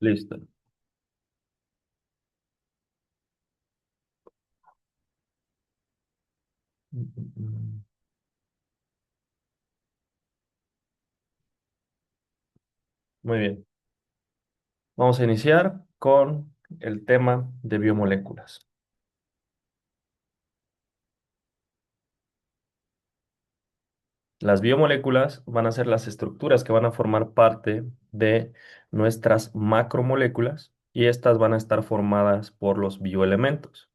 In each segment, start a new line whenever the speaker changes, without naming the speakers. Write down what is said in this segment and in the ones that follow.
Listo. Muy bien. Vamos a iniciar con el tema de biomoléculas. Las biomoléculas van a ser las estructuras que van a formar parte de nuestras macromoléculas y estas van a estar formadas por los bioelementos.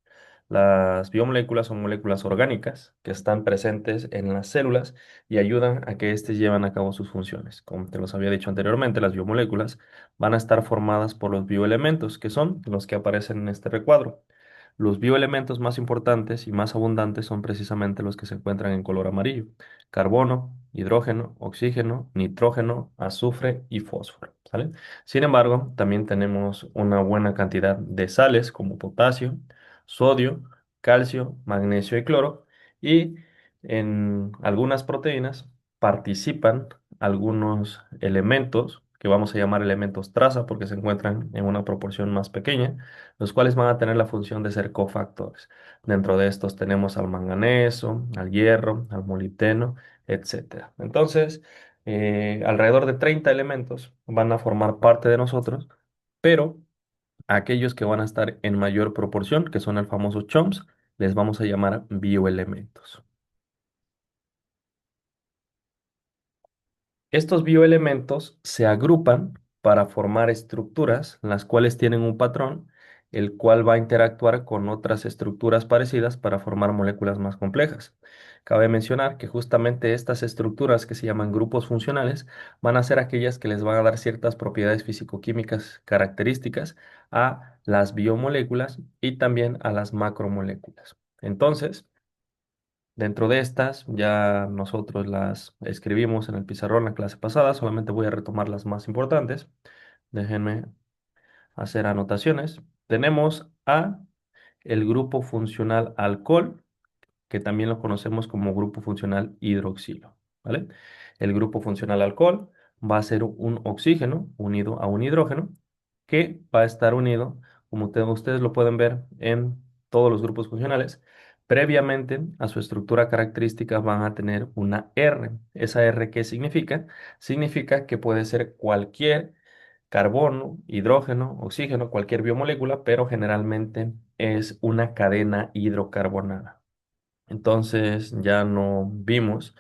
Las biomoléculas son moléculas orgánicas que están presentes en las células y ayudan a que éstas lleven a cabo sus funciones. Como te los había dicho anteriormente, las biomoléculas van a estar formadas por los bioelementos, que son los que aparecen en este recuadro. Los bioelementos más importantes y más abundantes son precisamente los que se encuentran en color amarillo: carbono, hidrógeno, oxígeno, nitrógeno, azufre y fósforo, ¿sale? Sin embargo, también tenemos una buena cantidad de sales como potasio, sodio, calcio, magnesio y cloro, y en algunas proteínas participan algunos elementos que vamos a llamar elementos traza porque se encuentran en una proporción más pequeña, los cuales van a tener la función de ser cofactores. Dentro de estos tenemos al manganeso, al hierro, al molibdeno, etcétera. Entonces, alrededor de 30 elementos van a formar parte de nosotros, pero aquellos que van a estar en mayor proporción, que son el famoso CHOMS, les vamos a llamar bioelementos. Estos bioelementos se agrupan para formar estructuras, las cuales tienen un patrón, el cual va a interactuar con otras estructuras parecidas para formar moléculas más complejas. Cabe mencionar que justamente estas estructuras, que se llaman grupos funcionales, van a ser aquellas que les van a dar ciertas propiedades físico-químicas características a las biomoléculas y también a las macromoléculas. Entonces, dentro de estas, ya nosotros las escribimos en el pizarrón la clase pasada, solamente voy a retomar las más importantes. Déjenme hacer anotaciones. Tenemos a el grupo funcional alcohol, que también lo conocemos como grupo funcional hidroxilo, ¿vale? El grupo funcional alcohol va a ser un oxígeno unido a un hidrógeno que va a estar unido, como ustedes lo pueden ver en todos los grupos funcionales. Previamente a su estructura característica van a tener una R. ¿Esa R qué significa? Significa que puede ser cualquier carbono, hidrógeno, oxígeno, cualquier biomolécula, pero generalmente es una cadena hidrocarbonada. Entonces ya no vimos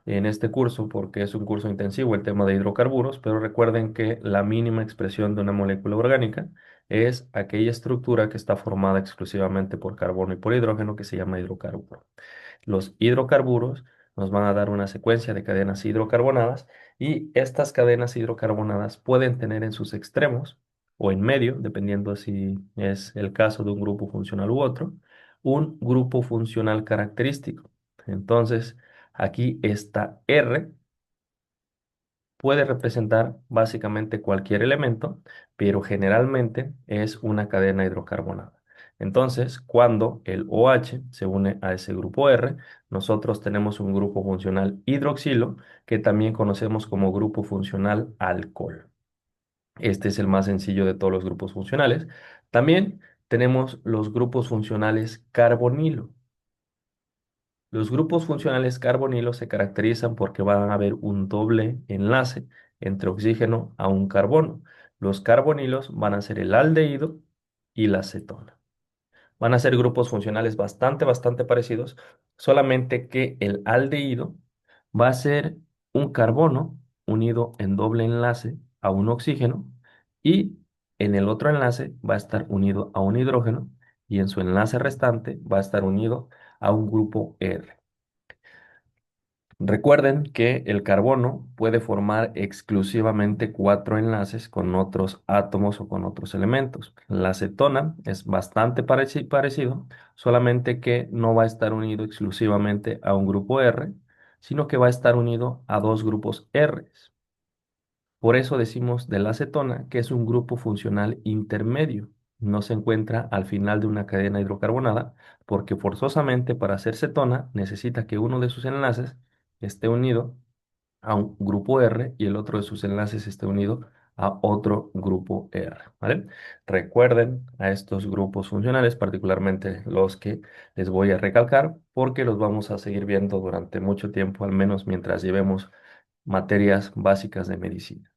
en este curso, porque es un curso intensivo, el tema de hidrocarburos, pero recuerden que la mínima expresión de una molécula orgánica es aquella estructura que está formada exclusivamente por carbono y por hidrógeno, que se llama hidrocarburo. Los hidrocarburos nos van a dar una secuencia de cadenas hidrocarbonadas y estas cadenas hidrocarbonadas pueden tener en sus extremos o en medio, dependiendo si es el caso de un grupo funcional u otro, un grupo funcional característico. Entonces, aquí esta R puede representar básicamente cualquier elemento, pero generalmente es una cadena hidrocarbonada. Entonces, cuando el OH se une a ese grupo R, nosotros tenemos un grupo funcional hidroxilo, que también conocemos como grupo funcional alcohol. Este es el más sencillo de todos los grupos funcionales. También tenemos los grupos funcionales carbonilo. Los grupos funcionales carbonilo se caracterizan porque van a haber un doble enlace entre oxígeno a un carbono. Los carbonilos van a ser el aldehído y la cetona. Van a ser grupos funcionales bastante parecidos, solamente que el aldehído va a ser un carbono unido en doble enlace a un oxígeno y en el otro enlace va a estar unido a un hidrógeno y en su enlace restante va a estar unido a un grupo R. Recuerden que el carbono puede formar exclusivamente cuatro enlaces con otros átomos o con otros elementos. La cetona es bastante parecido, solamente que no va a estar unido exclusivamente a un grupo R, sino que va a estar unido a dos grupos R. Por eso decimos de la cetona que es un grupo funcional intermedio. No se encuentra al final de una cadena hidrocarbonada, porque forzosamente para hacer cetona necesita que uno de sus enlaces esté unido a un grupo R y el otro de sus enlaces esté unido a otro grupo R, ¿vale? Recuerden a estos grupos funcionales, particularmente los que les voy a recalcar, porque los vamos a seguir viendo durante mucho tiempo, al menos mientras llevemos materias básicas de medicina.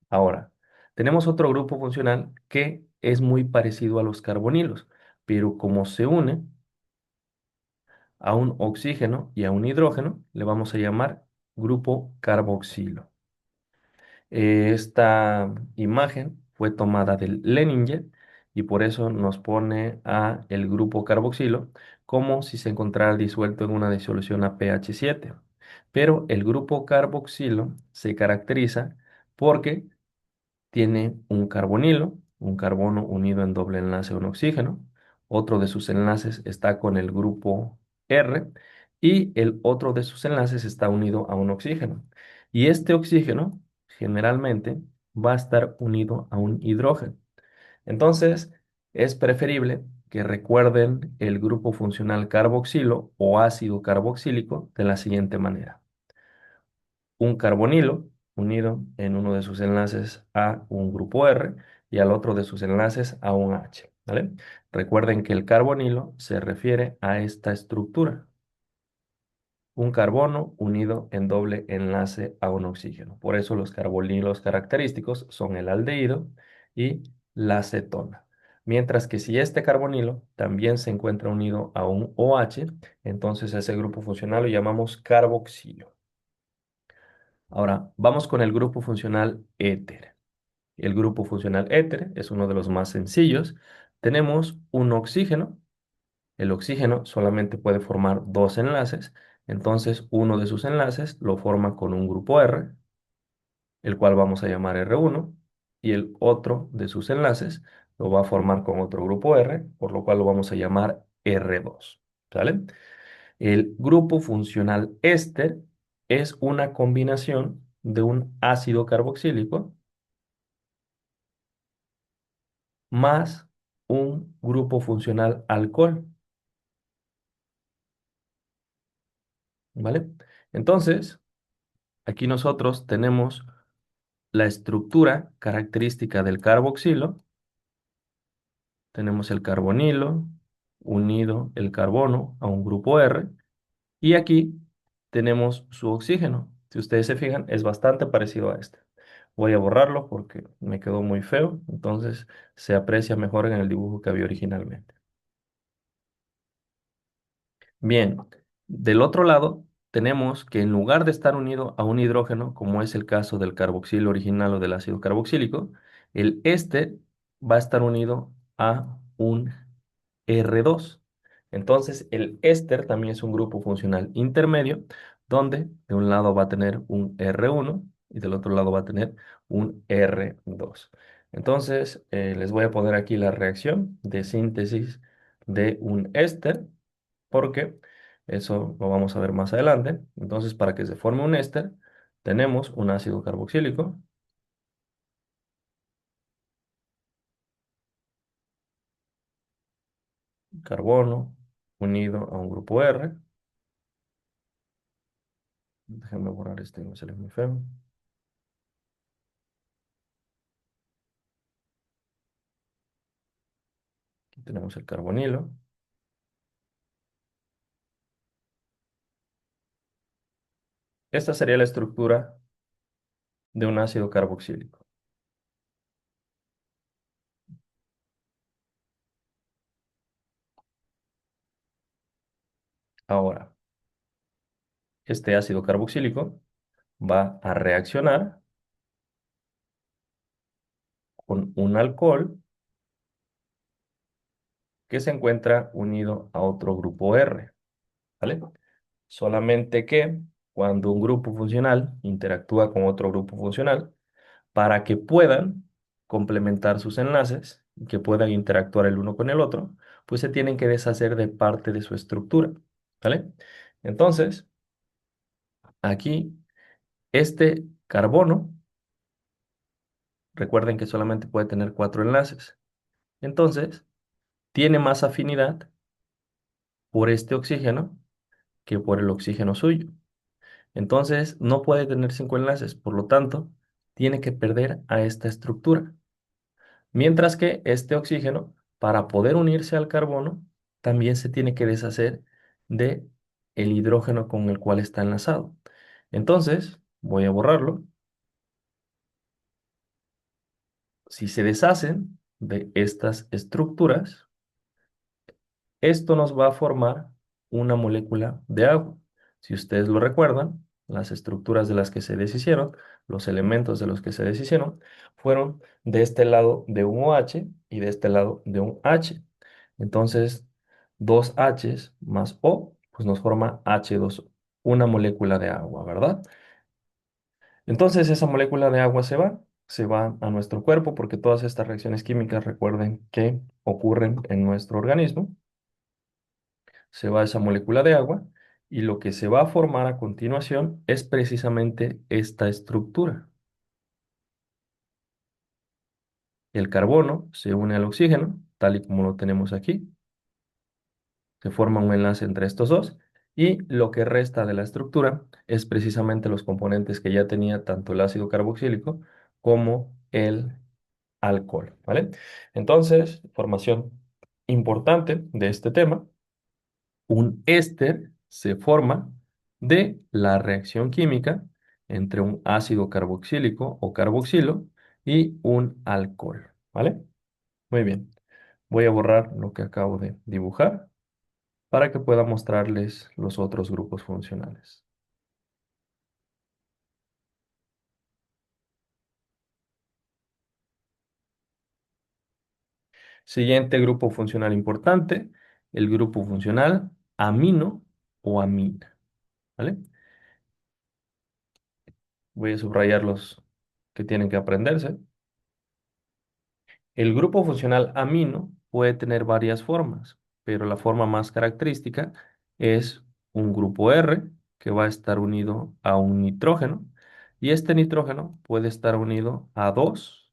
Ahora, tenemos otro grupo funcional que es muy parecido a los carbonilos, pero como se une a un oxígeno y a un hidrógeno, le vamos a llamar grupo carboxilo. Esta imagen fue tomada del Leninger y por eso nos pone a el grupo carboxilo como si se encontrara disuelto en una disolución a pH 7. Pero el grupo carboxilo se caracteriza porque tiene un carbonilo, un carbono unido en doble enlace a un oxígeno. Otro de sus enlaces está con el grupo R y el otro de sus enlaces está unido a un oxígeno. Y este oxígeno generalmente va a estar unido a un hidrógeno. Entonces, es preferible que recuerden el grupo funcional carboxilo o ácido carboxílico de la siguiente manera: un carbonilo unido en uno de sus enlaces a un grupo R y al otro de sus enlaces a un H, ¿vale? Recuerden que el carbonilo se refiere a esta estructura, un carbono unido en doble enlace a un oxígeno. Por eso los carbonilos característicos son el aldehído y la cetona. Mientras que si este carbonilo también se encuentra unido a un OH, entonces ese grupo funcional lo llamamos carboxilo. Ahora, vamos con el grupo funcional éter. El grupo funcional éter es uno de los más sencillos. Tenemos un oxígeno. El oxígeno solamente puede formar dos enlaces. Entonces, uno de sus enlaces lo forma con un grupo R, el cual vamos a llamar R1, y el otro de sus enlaces lo va a formar con otro grupo R, por lo cual lo vamos a llamar R2. ¿Sale? El grupo funcional éster es una combinación de un ácido carboxílico más un grupo funcional alcohol, ¿vale? Entonces, aquí nosotros tenemos la estructura característica del carboxilo. Tenemos el carbonilo unido el carbono a un grupo R. Y aquí tenemos su oxígeno. Si ustedes se fijan, es bastante parecido a este. Voy a borrarlo porque me quedó muy feo, entonces se aprecia mejor en el dibujo que había originalmente. Bien, del otro lado tenemos que en lugar de estar unido a un hidrógeno, como es el caso del carboxilo original o del ácido carboxílico, el éster va a estar unido a un R2. Entonces, el éster también es un grupo funcional intermedio, donde de un lado va a tener un R1 y del otro lado va a tener un R2. Entonces, les voy a poner aquí la reacción de síntesis de un éster, porque eso lo vamos a ver más adelante. Entonces, para que se forme un éster, tenemos un ácido carboxílico, carbono, unido a un grupo R. Déjenme borrar este, no sale muy feo. Aquí tenemos el carbonilo. Esta sería la estructura de un ácido carboxílico. Ahora, este ácido carboxílico va a reaccionar con un alcohol que se encuentra unido a otro grupo R, ¿vale? Solamente que cuando un grupo funcional interactúa con otro grupo funcional, para que puedan complementar sus enlaces y que puedan interactuar el uno con el otro, pues se tienen que deshacer de parte de su estructura, ¿vale? Entonces, aquí, este carbono, recuerden que solamente puede tener cuatro enlaces. Entonces, tiene más afinidad por este oxígeno que por el oxígeno suyo. Entonces, no puede tener cinco enlaces. Por lo tanto, tiene que perder a esta estructura. Mientras que este oxígeno, para poder unirse al carbono, también se tiene que deshacer de el hidrógeno con el cual está enlazado. Entonces, voy a borrarlo. Si se deshacen de estas estructuras, esto nos va a formar una molécula de agua. Si ustedes lo recuerdan, las estructuras de las que se deshicieron, los elementos de los que se deshicieron, fueron de este lado de un OH y de este lado de un H. Entonces, dos H's más O, pues nos forma H2O, una molécula de agua, ¿verdad? Entonces, esa molécula de agua se va a nuestro cuerpo porque todas estas reacciones químicas, recuerden que ocurren en nuestro organismo. Se va esa molécula de agua y lo que se va a formar a continuación es precisamente esta estructura. El carbono se une al oxígeno, tal y como lo tenemos aquí. Se forma un enlace entre estos dos y lo que resta de la estructura es precisamente los componentes que ya tenía tanto el ácido carboxílico como el alcohol, ¿vale? Entonces, información importante de este tema. Un éster se forma de la reacción química entre un ácido carboxílico o carboxilo y un alcohol, ¿vale? Muy bien. Voy a borrar lo que acabo de dibujar para que pueda mostrarles los otros grupos funcionales. Siguiente grupo funcional importante, el grupo funcional amino o amina, ¿vale? Voy a subrayar los que tienen que aprenderse. El grupo funcional amino puede tener varias formas, pero la forma más característica es un grupo R que va a estar unido a un nitrógeno y este nitrógeno puede estar unido a dos,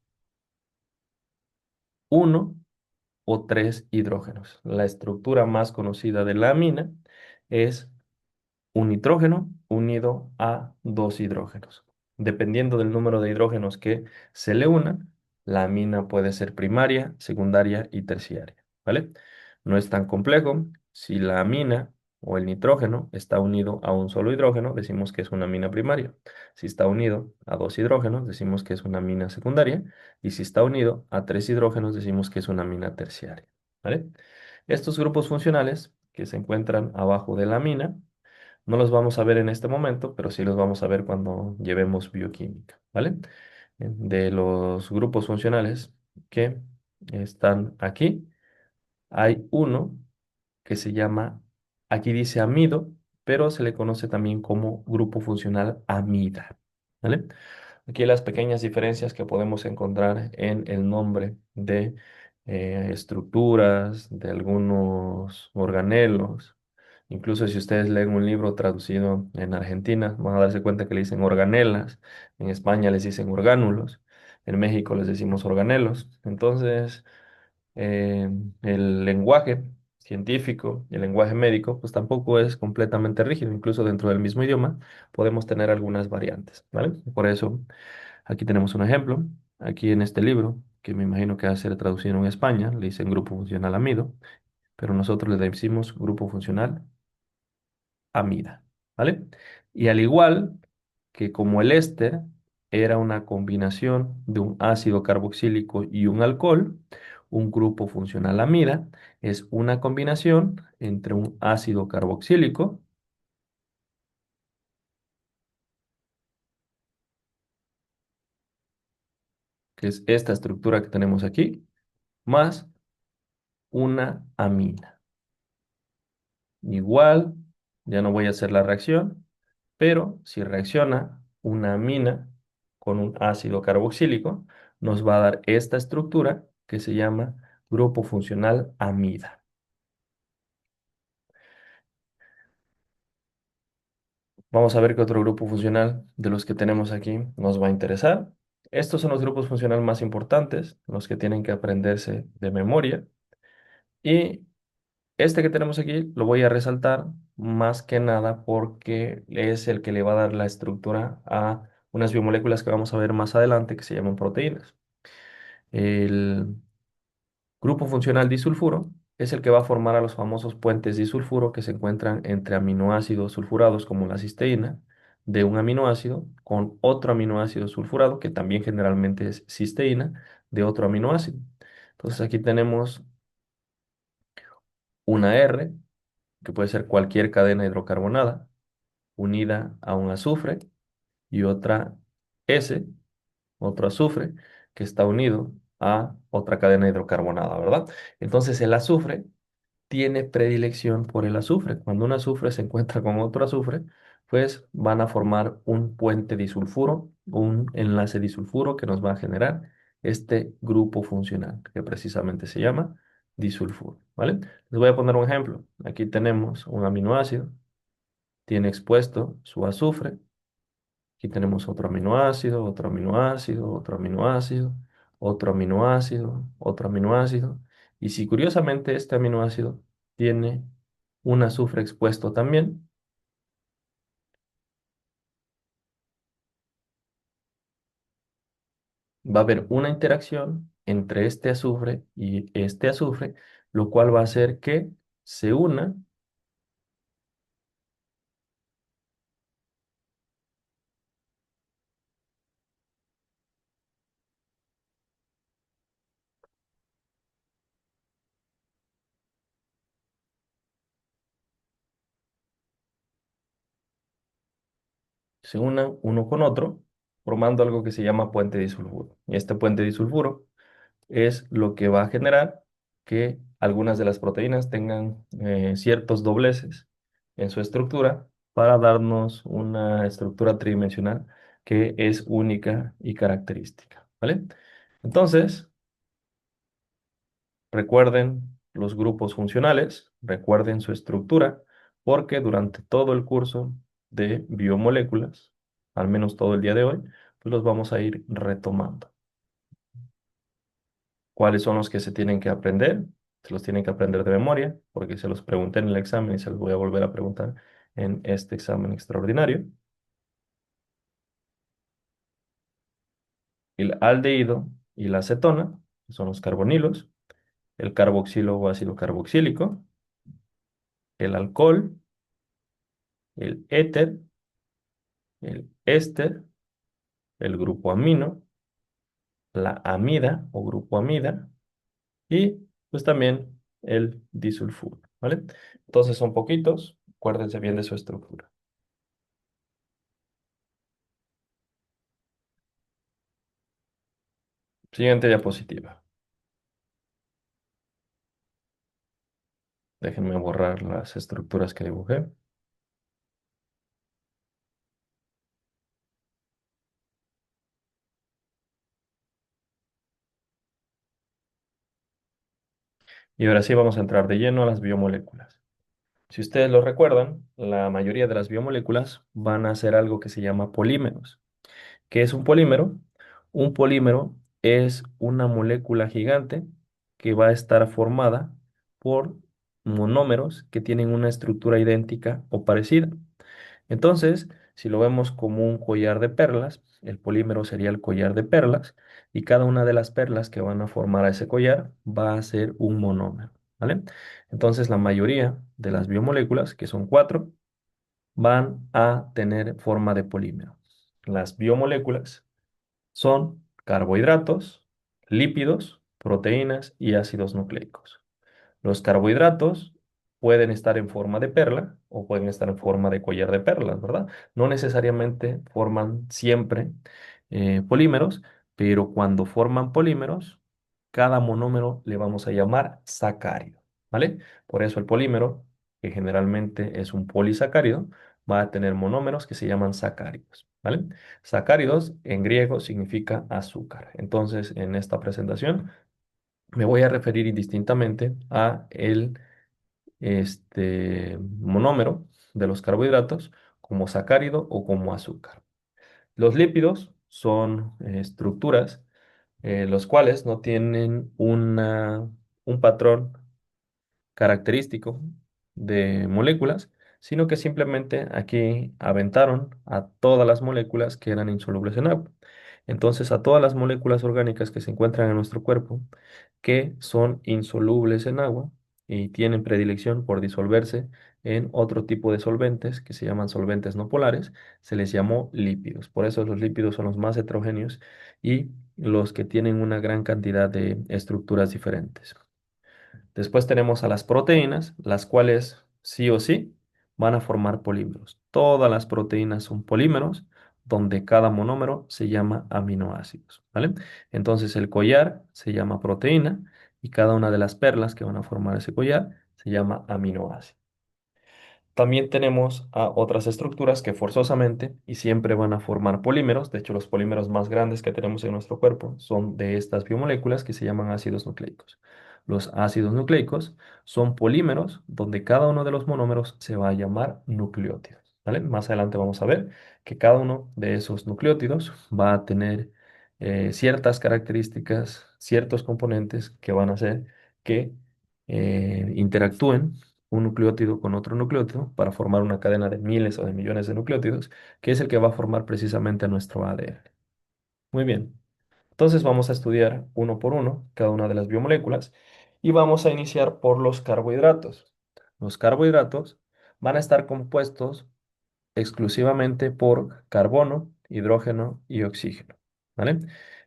uno o tres hidrógenos. La estructura más conocida de la amina es un nitrógeno unido a dos hidrógenos. Dependiendo del número de hidrógenos que se le unan, la amina puede ser primaria, secundaria y terciaria, ¿vale? No es tan complejo. Si la amina o el nitrógeno está unido a un solo hidrógeno, decimos que es una amina primaria. Si está unido a dos hidrógenos, decimos que es una amina secundaria. Y si está unido a tres hidrógenos, decimos que es una amina terciaria, ¿vale? Estos grupos funcionales que se encuentran abajo de la amina, no los vamos a ver en este momento, pero sí los vamos a ver cuando llevemos bioquímica, ¿vale? De los grupos funcionales que están aquí, hay uno que se llama, aquí dice amido, pero se le conoce también como grupo funcional amida, ¿vale? Aquí las pequeñas diferencias que podemos encontrar en el nombre de estructuras, de algunos organelos. Incluso si ustedes leen un libro traducido en Argentina, van a darse cuenta que le dicen organelas, en España les dicen orgánulos, en México les decimos organelos. Entonces, eh, el lenguaje científico y el lenguaje médico, pues tampoco es completamente rígido. Incluso dentro del mismo idioma podemos tener algunas variantes, ¿vale? Por eso, aquí tenemos un ejemplo. Aquí en este libro, que me imagino que va a ser traducido en España, le dicen grupo funcional amido, pero nosotros le decimos grupo funcional amida, ¿vale? Y al igual que como el éster era una combinación de un ácido carboxílico y un alcohol, un grupo funcional amida es una combinación entre un ácido carboxílico, que es esta estructura que tenemos aquí, más una amina. Igual, ya no voy a hacer la reacción, pero si reacciona una amina con un ácido carboxílico, nos va a dar esta estructura que se llama grupo funcional amida. Vamos a ver qué otro grupo funcional de los que tenemos aquí nos va a interesar. Estos son los grupos funcionales más importantes, los que tienen que aprenderse de memoria. Y este que tenemos aquí lo voy a resaltar más que nada porque es el que le va a dar la estructura a unas biomoléculas que vamos a ver más adelante que se llaman proteínas. El grupo funcional disulfuro es el que va a formar a los famosos puentes disulfuro que se encuentran entre aminoácidos sulfurados como la cisteína de un aminoácido con otro aminoácido sulfurado que también generalmente es cisteína de otro aminoácido. Entonces aquí tenemos una R, que puede ser cualquier cadena hidrocarbonada, unida a un azufre, y otra S, otro azufre, que está unido a otra cadena hidrocarbonada, ¿verdad? Entonces el azufre tiene predilección por el azufre. Cuando un azufre se encuentra con otro azufre, pues van a formar un puente disulfuro, un enlace disulfuro que nos va a generar este grupo funcional, que precisamente se llama disulfuro, ¿vale? Les voy a poner un ejemplo. Aquí tenemos un aminoácido, tiene expuesto su azufre. Aquí tenemos otro aminoácido, otro aminoácido, otro aminoácido, otro aminoácido, otro aminoácido. Y si curiosamente este aminoácido tiene un azufre expuesto también, va a haber una interacción entre este azufre y este azufre, lo cual va a hacer que se una, se unan uno con otro, formando algo que se llama puente disulfuro. Y este puente disulfuro es lo que va a generar que algunas de las proteínas tengan ciertos dobleces en su estructura para darnos una estructura tridimensional que es única y característica, ¿vale? Entonces, recuerden los grupos funcionales, recuerden su estructura, porque durante todo el curso de biomoléculas, al menos todo el día de hoy, pues los vamos a ir retomando. ¿Cuáles son los que se tienen que aprender? Se los tienen que aprender de memoria, porque se los pregunté en el examen y se los voy a volver a preguntar en este examen extraordinario. El aldehído y la acetona, que son los carbonilos, el carboxilo o ácido carboxílico, el alcohol, el éter, el éster, el grupo amino, la amida o grupo amida y pues también el disulfuro, ¿vale? Entonces son poquitos, acuérdense bien de su estructura. Siguiente diapositiva. Déjenme borrar las estructuras que dibujé. Y ahora sí vamos a entrar de lleno a las biomoléculas. Si ustedes lo recuerdan, la mayoría de las biomoléculas van a ser algo que se llama polímeros. ¿Qué es un polímero? Un polímero es una molécula gigante que va a estar formada por monómeros que tienen una estructura idéntica o parecida. Entonces, si lo vemos como un collar de perlas, el polímero sería el collar de perlas y cada una de las perlas que van a formar a ese collar va a ser un monómero, ¿vale? Entonces, la mayoría de las biomoléculas, que son cuatro, van a tener forma de polímero. Las biomoléculas son carbohidratos, lípidos, proteínas y ácidos nucleicos. Los carbohidratos pueden estar en forma de perla o pueden estar en forma de collar de perlas, ¿verdad? No necesariamente forman siempre polímeros, pero cuando forman polímeros, cada monómero le vamos a llamar sacárido, ¿vale? Por eso el polímero, que generalmente es un polisacárido, va a tener monómeros que se llaman sacáridos, ¿vale? Sacáridos en griego significa azúcar. Entonces, en esta presentación me voy a referir indistintamente a el monómero de los carbohidratos como sacárido o como azúcar. Los lípidos son estructuras los cuales no tienen un patrón característico de moléculas, sino que simplemente aquí aventaron a todas las moléculas que eran insolubles en agua. Entonces, a todas las moléculas orgánicas que se encuentran en nuestro cuerpo, que son insolubles en agua y tienen predilección por disolverse en otro tipo de solventes que se llaman solventes no polares, se les llamó lípidos. Por eso los lípidos son los más heterogéneos y los que tienen una gran cantidad de estructuras diferentes. Después tenemos a las proteínas, las cuales sí o sí van a formar polímeros. Todas las proteínas son polímeros, donde cada monómero se llama aminoácidos, ¿vale? Entonces el collar se llama proteína y cada una de las perlas que van a formar ese collar se llama aminoácido. También tenemos a otras estructuras que forzosamente y siempre van a formar polímeros. De hecho, los polímeros más grandes que tenemos en nuestro cuerpo son de estas biomoléculas que se llaman ácidos nucleicos. Los ácidos nucleicos son polímeros donde cada uno de los monómeros se va a llamar nucleótidos, ¿vale? Más adelante vamos a ver que cada uno de esos nucleótidos va a tener ciertas características, ciertos componentes que van a hacer que interactúen un nucleótido con otro nucleótido para formar una cadena de miles o de millones de nucleótidos, que es el que va a formar precisamente nuestro ADN. Muy bien, entonces vamos a estudiar uno por uno cada una de las biomoléculas y vamos a iniciar por los carbohidratos. Los carbohidratos van a estar compuestos exclusivamente por carbono, hidrógeno y oxígeno, ¿vale?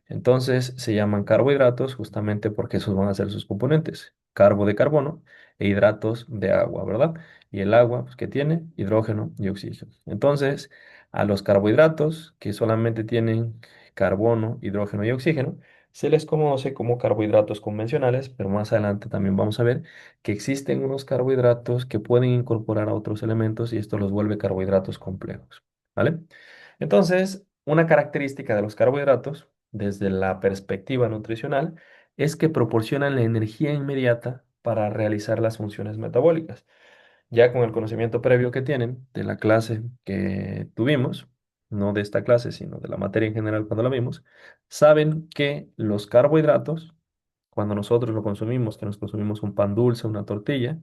Entonces se llaman carbohidratos justamente porque esos van a ser sus componentes, carbo de carbono e hidratos de agua, ¿verdad? Y el agua, pues, que tiene hidrógeno y oxígeno. Entonces, a los carbohidratos que solamente tienen carbono, hidrógeno y oxígeno, se les conoce como carbohidratos convencionales, pero más adelante también vamos a ver que existen unos carbohidratos que pueden incorporar a otros elementos y esto los vuelve carbohidratos complejos, ¿vale? Entonces, una característica de los carbohidratos, desde la perspectiva nutricional, es que proporcionan la energía inmediata para realizar las funciones metabólicas. Ya con el conocimiento previo que tienen de la clase que tuvimos, no de esta clase, sino de la materia en general cuando la vimos, saben que los carbohidratos cuando nosotros lo consumimos, que nos consumimos un pan dulce, una tortilla,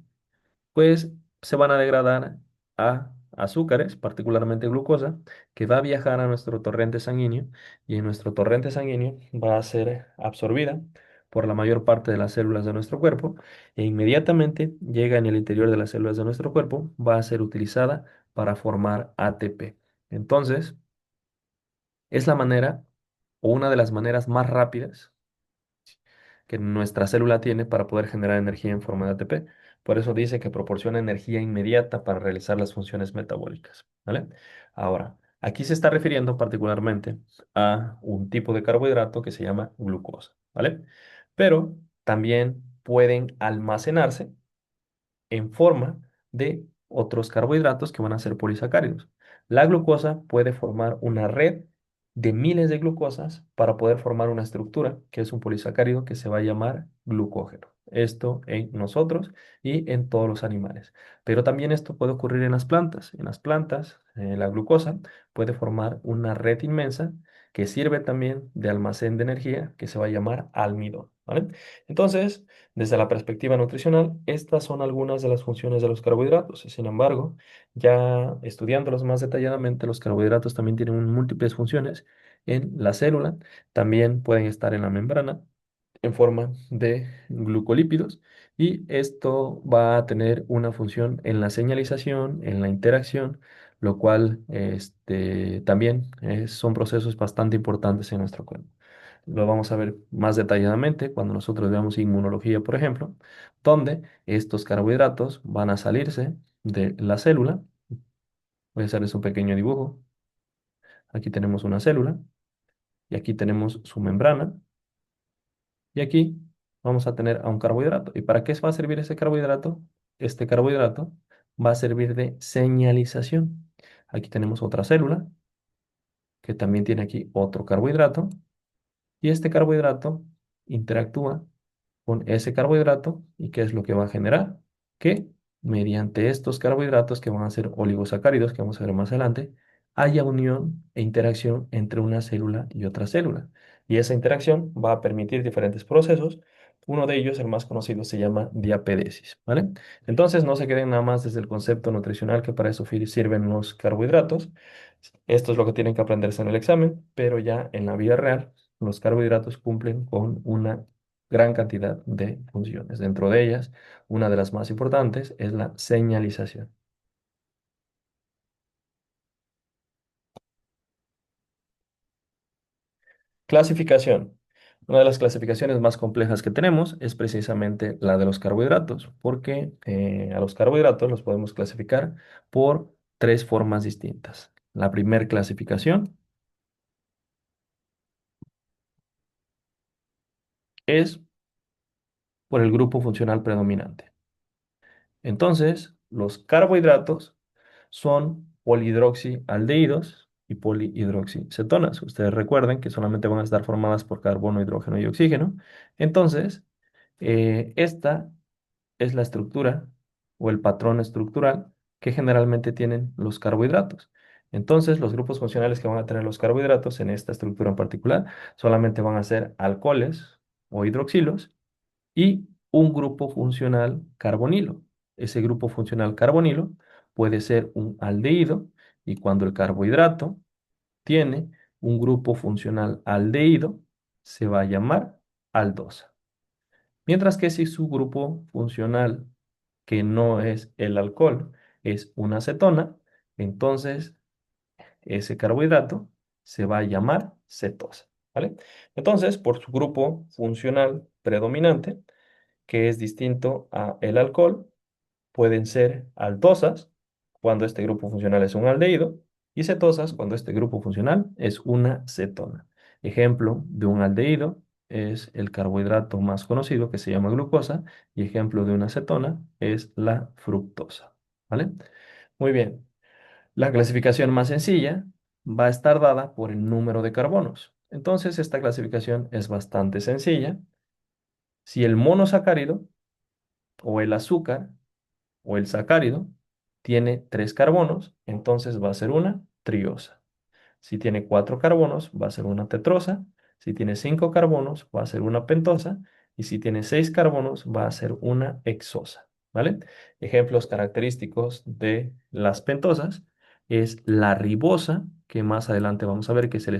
pues se van a degradar a azúcares, particularmente glucosa, que va a viajar a nuestro torrente sanguíneo y en nuestro torrente sanguíneo va a ser absorbida por la mayor parte de las células de nuestro cuerpo e inmediatamente llega en el interior de las células de nuestro cuerpo, va a ser utilizada para formar ATP. Entonces, es la manera o una de las maneras más rápidas que nuestra célula tiene para poder generar energía en forma de ATP. Por eso dice que proporciona energía inmediata para realizar las funciones metabólicas, ¿vale? Ahora, aquí se está refiriendo particularmente a un tipo de carbohidrato que se llama glucosa, ¿vale? Pero también pueden almacenarse en forma de otros carbohidratos que van a ser polisacáridos. La glucosa puede formar una red de miles de glucosas para poder formar una estructura que es un polisacárido que se va a llamar glucógeno. Esto en nosotros y en todos los animales. Pero también esto puede ocurrir en las plantas. En las plantas, la glucosa puede formar una red inmensa que sirve también de almacén de energía que se va a llamar almidón, ¿vale? Entonces, desde la perspectiva nutricional, estas son algunas de las funciones de los carbohidratos. Sin embargo, ya estudiándolos más detalladamente, los carbohidratos también tienen múltiples funciones en la célula, también pueden estar en la membrana en forma de glucolípidos y esto va a tener una función en la señalización, en la interacción, lo cual también son procesos bastante importantes en nuestro cuerpo. Lo vamos a ver más detalladamente cuando nosotros veamos inmunología, por ejemplo, donde estos carbohidratos van a salirse de la célula. Voy a hacerles un pequeño dibujo. Aquí tenemos una célula y aquí tenemos su membrana y aquí vamos a tener a un carbohidrato. ¿Y para qué va a servir ese carbohidrato? Este carbohidrato va a servir de señalización. Aquí tenemos otra célula que también tiene aquí otro carbohidrato y este carbohidrato interactúa con ese carbohidrato y qué es lo que va a generar, que mediante estos carbohidratos que van a ser oligosacáridos, que vamos a ver más adelante, haya unión e interacción entre una célula y otra célula. Y esa interacción va a permitir diferentes procesos, Uno de ellos, el más conocido, se llama diapedesis, ¿vale? Entonces, no se queden nada más desde el concepto nutricional, que para eso sirven los carbohidratos. Esto es lo que tienen que aprenderse en el examen, pero ya en la vida real, los carbohidratos cumplen con una gran cantidad de funciones. Dentro de ellas, una de las más importantes es la señalización. Clasificación. Una de las clasificaciones más complejas que tenemos es precisamente la de los carbohidratos, porque a los carbohidratos los podemos clasificar por tres formas distintas. La primera clasificación es por el grupo funcional predominante. Entonces, los carbohidratos son polihidroxialdehídos y polihidroxicetonas. Ustedes recuerden que solamente van a estar formadas por carbono, hidrógeno y oxígeno. Entonces, esta es la estructura o el patrón estructural que generalmente tienen los carbohidratos. Entonces, los grupos funcionales que van a tener los carbohidratos en esta estructura en particular solamente van a ser alcoholes o hidroxilos y un grupo funcional carbonilo. Ese grupo funcional carbonilo puede ser un aldehído y cuando el carbohidrato tiene un grupo funcional aldehído, se va a llamar aldosa. Mientras que si su grupo funcional, que no es el alcohol, es una acetona, entonces ese carbohidrato se va a llamar cetosa, ¿vale? Entonces, por su grupo funcional predominante, que es distinto a el alcohol, pueden ser aldosas cuando este grupo funcional es un aldehído y cetosas cuando este grupo funcional es una cetona. Ejemplo de un aldehído es el carbohidrato más conocido que se llama glucosa y ejemplo de una cetona es la fructosa, ¿vale? Muy bien. La clasificación más sencilla va a estar dada por el número de carbonos. Entonces, esta clasificación es bastante sencilla. Si el monosacárido o el azúcar o el sacárido tiene tres carbonos, entonces va a ser una triosa. Si tiene cuatro carbonos, va a ser una tetrosa. Si tiene cinco carbonos, va a ser una pentosa. Y si tiene seis carbonos, va a ser una hexosa. ¿Vale? Ejemplos característicos de las pentosas es la ribosa, que más adelante vamos a ver que es el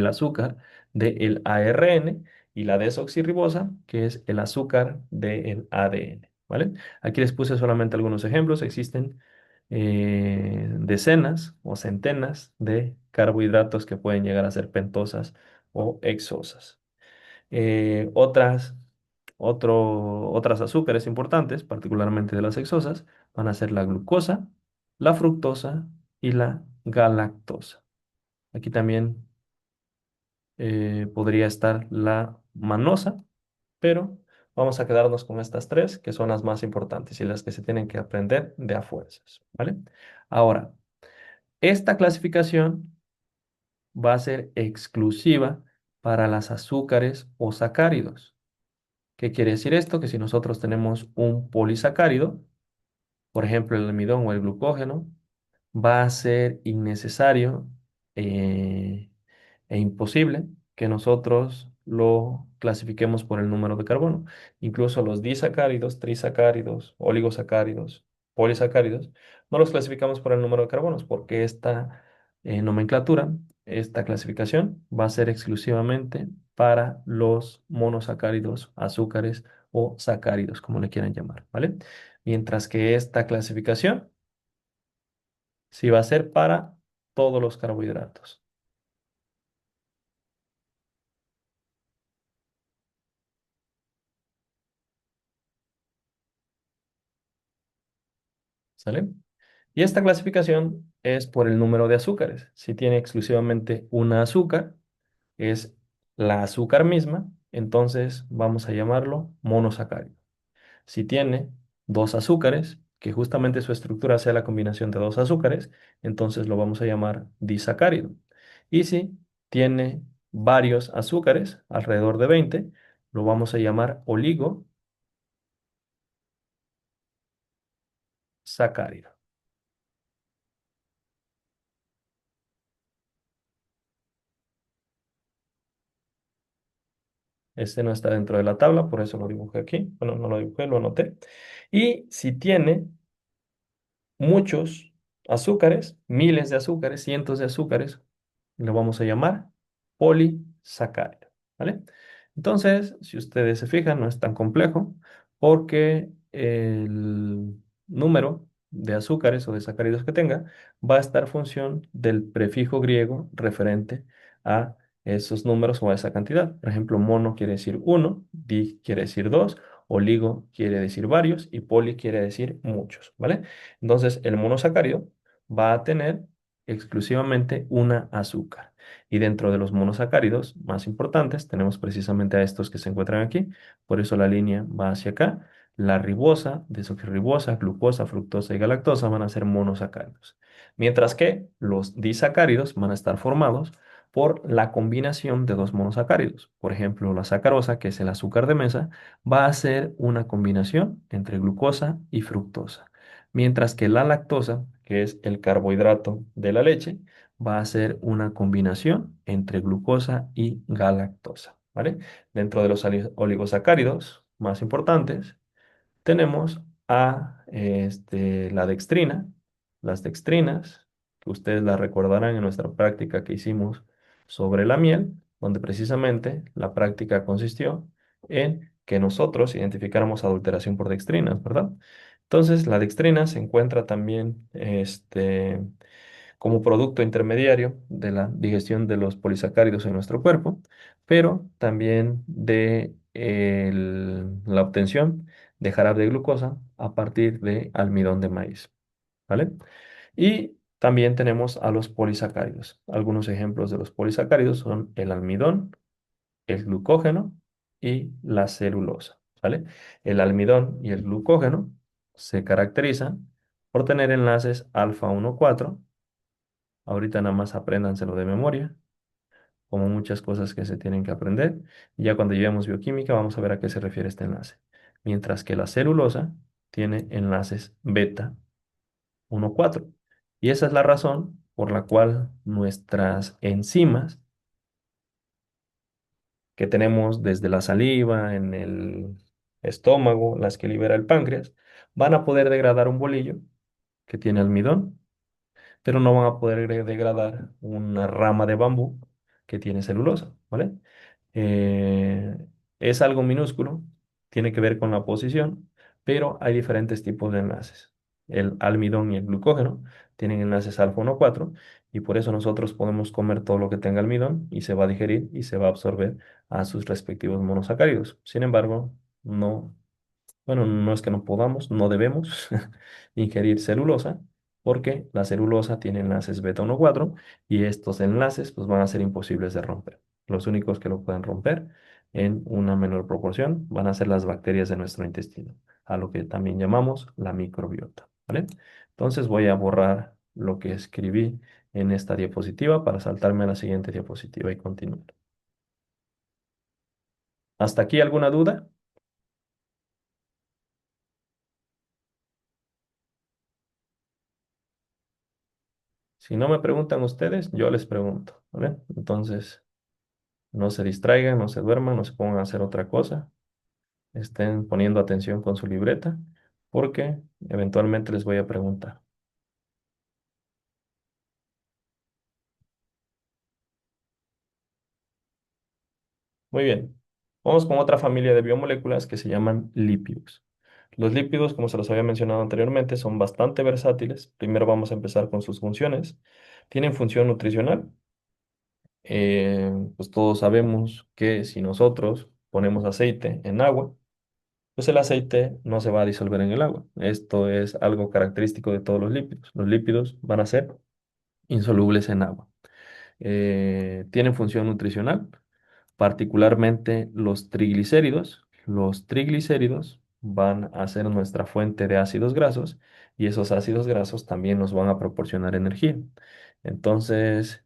azúcar del ARN, y la desoxirribosa, que es el azúcar del ADN. ¿Vale? Aquí les puse solamente algunos ejemplos. Existen decenas o centenas de carbohidratos que pueden llegar a ser pentosas o hexosas. Otras azúcares importantes, particularmente de las hexosas, van a ser la glucosa, la fructosa y la galactosa. Aquí también podría estar la manosa, pero vamos a quedarnos con estas tres, que son las más importantes y las que se tienen que aprender de a fuerzas, ¿vale? Ahora, esta clasificación va a ser exclusiva para las azúcares o sacáridos. ¿Qué quiere decir esto? Que si nosotros tenemos un polisacárido, por ejemplo el almidón o el glucógeno, va a ser innecesario eh, e imposible que nosotros lo clasifiquemos por el número de carbono. Incluso los disacáridos, trisacáridos, oligosacáridos, polisacáridos, no los clasificamos por el número de carbonos porque esta nomenclatura, esta clasificación va a ser exclusivamente para los monosacáridos, azúcares o sacáridos, como le quieran llamar, ¿vale? Mientras que esta clasificación sí va a ser para todos los carbohidratos. ¿Sale? Y esta clasificación es por el número de azúcares. Si tiene exclusivamente una azúcar, es la azúcar misma, entonces vamos a llamarlo monosacárido. Si tiene dos azúcares, que justamente su estructura sea la combinación de dos azúcares, entonces lo vamos a llamar disacárido. Y si tiene varios azúcares, alrededor de 20, lo vamos a llamar oligosacárido. Este no está dentro de la tabla, por eso lo dibujé aquí. Bueno, no lo dibujé, lo anoté. Y si tiene muchos azúcares, miles de azúcares, cientos de azúcares, lo vamos a llamar polisacárido, ¿vale? Entonces, si ustedes se fijan, no es tan complejo porque el número de azúcares o de sacáridos que tenga va a estar función del prefijo griego referente a esos números o a esa cantidad. Por ejemplo, mono quiere decir uno, di quiere decir dos, oligo quiere decir varios y poli quiere decir muchos, ¿vale? Entonces, el monosacárido va a tener exclusivamente una azúcar. Y dentro de los monosacáridos más importantes tenemos precisamente a estos que se encuentran aquí. Por eso la línea va hacia acá. La ribosa, desoxirribosa, glucosa, fructosa y galactosa van a ser monosacáridos. Mientras que los disacáridos van a estar formados por la combinación de dos monosacáridos. Por ejemplo, la sacarosa, que es el azúcar de mesa, va a ser una combinación entre glucosa y fructosa. Mientras que la lactosa, que es el carbohidrato de la leche, va a ser una combinación entre glucosa y galactosa, ¿vale? Dentro de los oligosacáridos más importantes, tenemos a la dextrina, las dextrinas, que ustedes la recordarán en nuestra práctica que hicimos sobre la miel, donde precisamente la práctica consistió en que nosotros identificáramos adulteración por dextrinas, ¿verdad? Entonces, la dextrina se encuentra también como producto intermediario de la digestión de los polisacáridos en nuestro cuerpo, pero también de la obtención de jarabe de glucosa a partir de almidón de maíz, ¿vale? Y también tenemos a los polisacáridos. Algunos ejemplos de los polisacáridos son el almidón, el glucógeno y la celulosa, ¿vale? El almidón y el glucógeno se caracterizan por tener enlaces alfa 1,4. Ahorita nada más apréndanselo de memoria, como muchas cosas que se tienen que aprender. Ya cuando llevemos bioquímica vamos a ver a qué se refiere este enlace. Mientras que la celulosa tiene enlaces beta 1,4. Y esa es la razón por la cual nuestras enzimas que tenemos desde la saliva, en el estómago, las que libera el páncreas, van a poder degradar un bolillo que tiene almidón, pero no van a poder degradar una rama de bambú que tiene celulosa, ¿vale? Eh, es algo minúsculo, tiene que ver con la posición, pero hay diferentes tipos de enlaces. El almidón y el glucógeno tienen enlaces alfa 1,4 y por eso nosotros podemos comer todo lo que tenga almidón y se va a digerir y se va a absorber a sus respectivos monosacáridos. Sin embargo, no, bueno, no es que no podamos, no debemos ingerir celulosa, porque la celulosa tiene enlaces beta 1,4 y estos enlaces pues, van a ser imposibles de romper. Los únicos que lo pueden romper en una menor proporción van a ser las bacterias de nuestro intestino, a lo que también llamamos la microbiota, ¿vale? Entonces voy a borrar lo que escribí en esta diapositiva para saltarme a la siguiente diapositiva y continuar. ¿Hasta aquí alguna duda? Si no me preguntan ustedes, yo les pregunto, ¿vale? Entonces, no se distraigan, no se duerman, no se pongan a hacer otra cosa. Estén poniendo atención con su libreta, porque eventualmente les voy a preguntar. Muy bien. Vamos con otra familia de biomoléculas que se llaman lípidos. Los lípidos, como se los había mencionado anteriormente, son bastante versátiles. Primero vamos a empezar con sus funciones. Tienen función nutricional. Pues todos sabemos que si nosotros ponemos aceite en agua, pues el aceite no se va a disolver en el agua. Esto es algo característico de todos los lípidos. Los lípidos van a ser insolubles en agua. Tienen función nutricional, particularmente los triglicéridos. Los triglicéridos van a ser nuestra fuente de ácidos grasos y esos ácidos grasos también nos van a proporcionar energía. Entonces,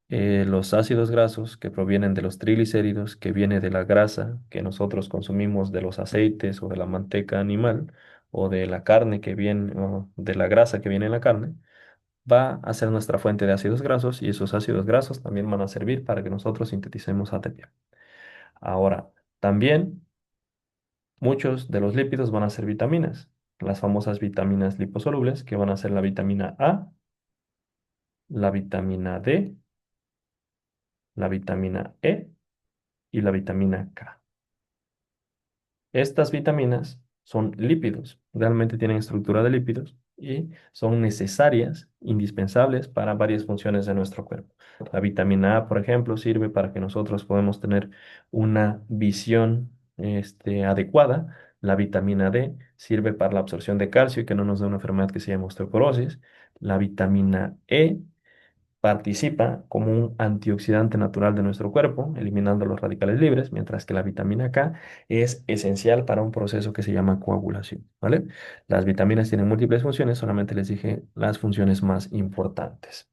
los ácidos grasos que provienen de los triglicéridos, que viene de la grasa que nosotros consumimos de los aceites o de la manteca animal o de la carne que viene, o de la grasa que viene en la carne, va a ser nuestra fuente de ácidos grasos y esos ácidos grasos también van a servir para que nosotros sinteticemos ATP. Ahora, también muchos de los lípidos van a ser vitaminas, las famosas vitaminas liposolubles, que van a ser la vitamina A, la vitamina D, la vitamina E y la vitamina K. Estas vitaminas son lípidos, realmente tienen estructura de lípidos y son necesarias, indispensables para varias funciones de nuestro cuerpo. La vitamina A, por ejemplo, sirve para que nosotros podamos tener una visión adecuada. La vitamina D sirve para la absorción de calcio y que no nos dé una enfermedad que se llama osteoporosis. La vitamina E participa como un antioxidante natural de nuestro cuerpo, eliminando los radicales libres, mientras que la vitamina K es esencial para un proceso que se llama coagulación, ¿vale? Las vitaminas tienen múltiples funciones, solamente les dije las funciones más importantes.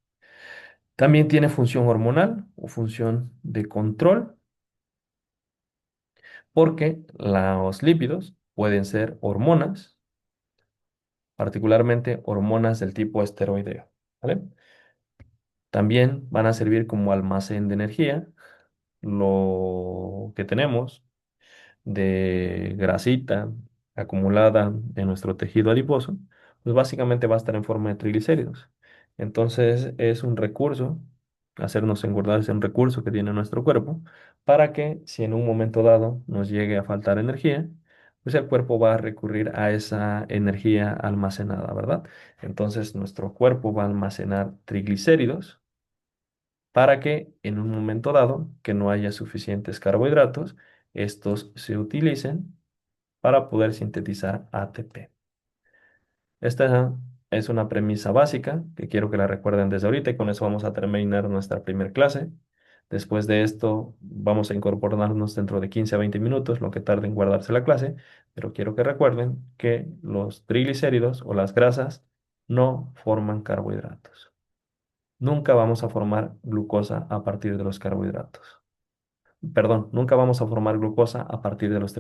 También tiene función hormonal o función de control, porque los lípidos pueden ser hormonas, particularmente hormonas del tipo esteroideo, ¿vale? También van a servir como almacén de energía. Lo que tenemos de grasita acumulada en nuestro tejido adiposo, pues básicamente va a estar en forma de triglicéridos. Entonces es un recurso, hacernos engordar es un recurso que tiene nuestro cuerpo para que si en un momento dado nos llegue a faltar energía, pues el cuerpo va a recurrir a esa energía almacenada, ¿verdad? Entonces nuestro cuerpo va a almacenar triglicéridos para que en un momento dado que no haya suficientes carbohidratos, estos se utilicen para poder sintetizar ATP. Esta es una premisa básica que quiero que la recuerden desde ahorita y con eso vamos a terminar nuestra primera clase. Después de esto vamos a incorporarnos dentro de 15 a 20 minutos, lo que tarde en guardarse la clase, pero quiero que recuerden que los triglicéridos o las grasas no forman carbohidratos. Nunca vamos a formar glucosa a partir de los carbohidratos. Perdón, nunca vamos a formar glucosa a partir de los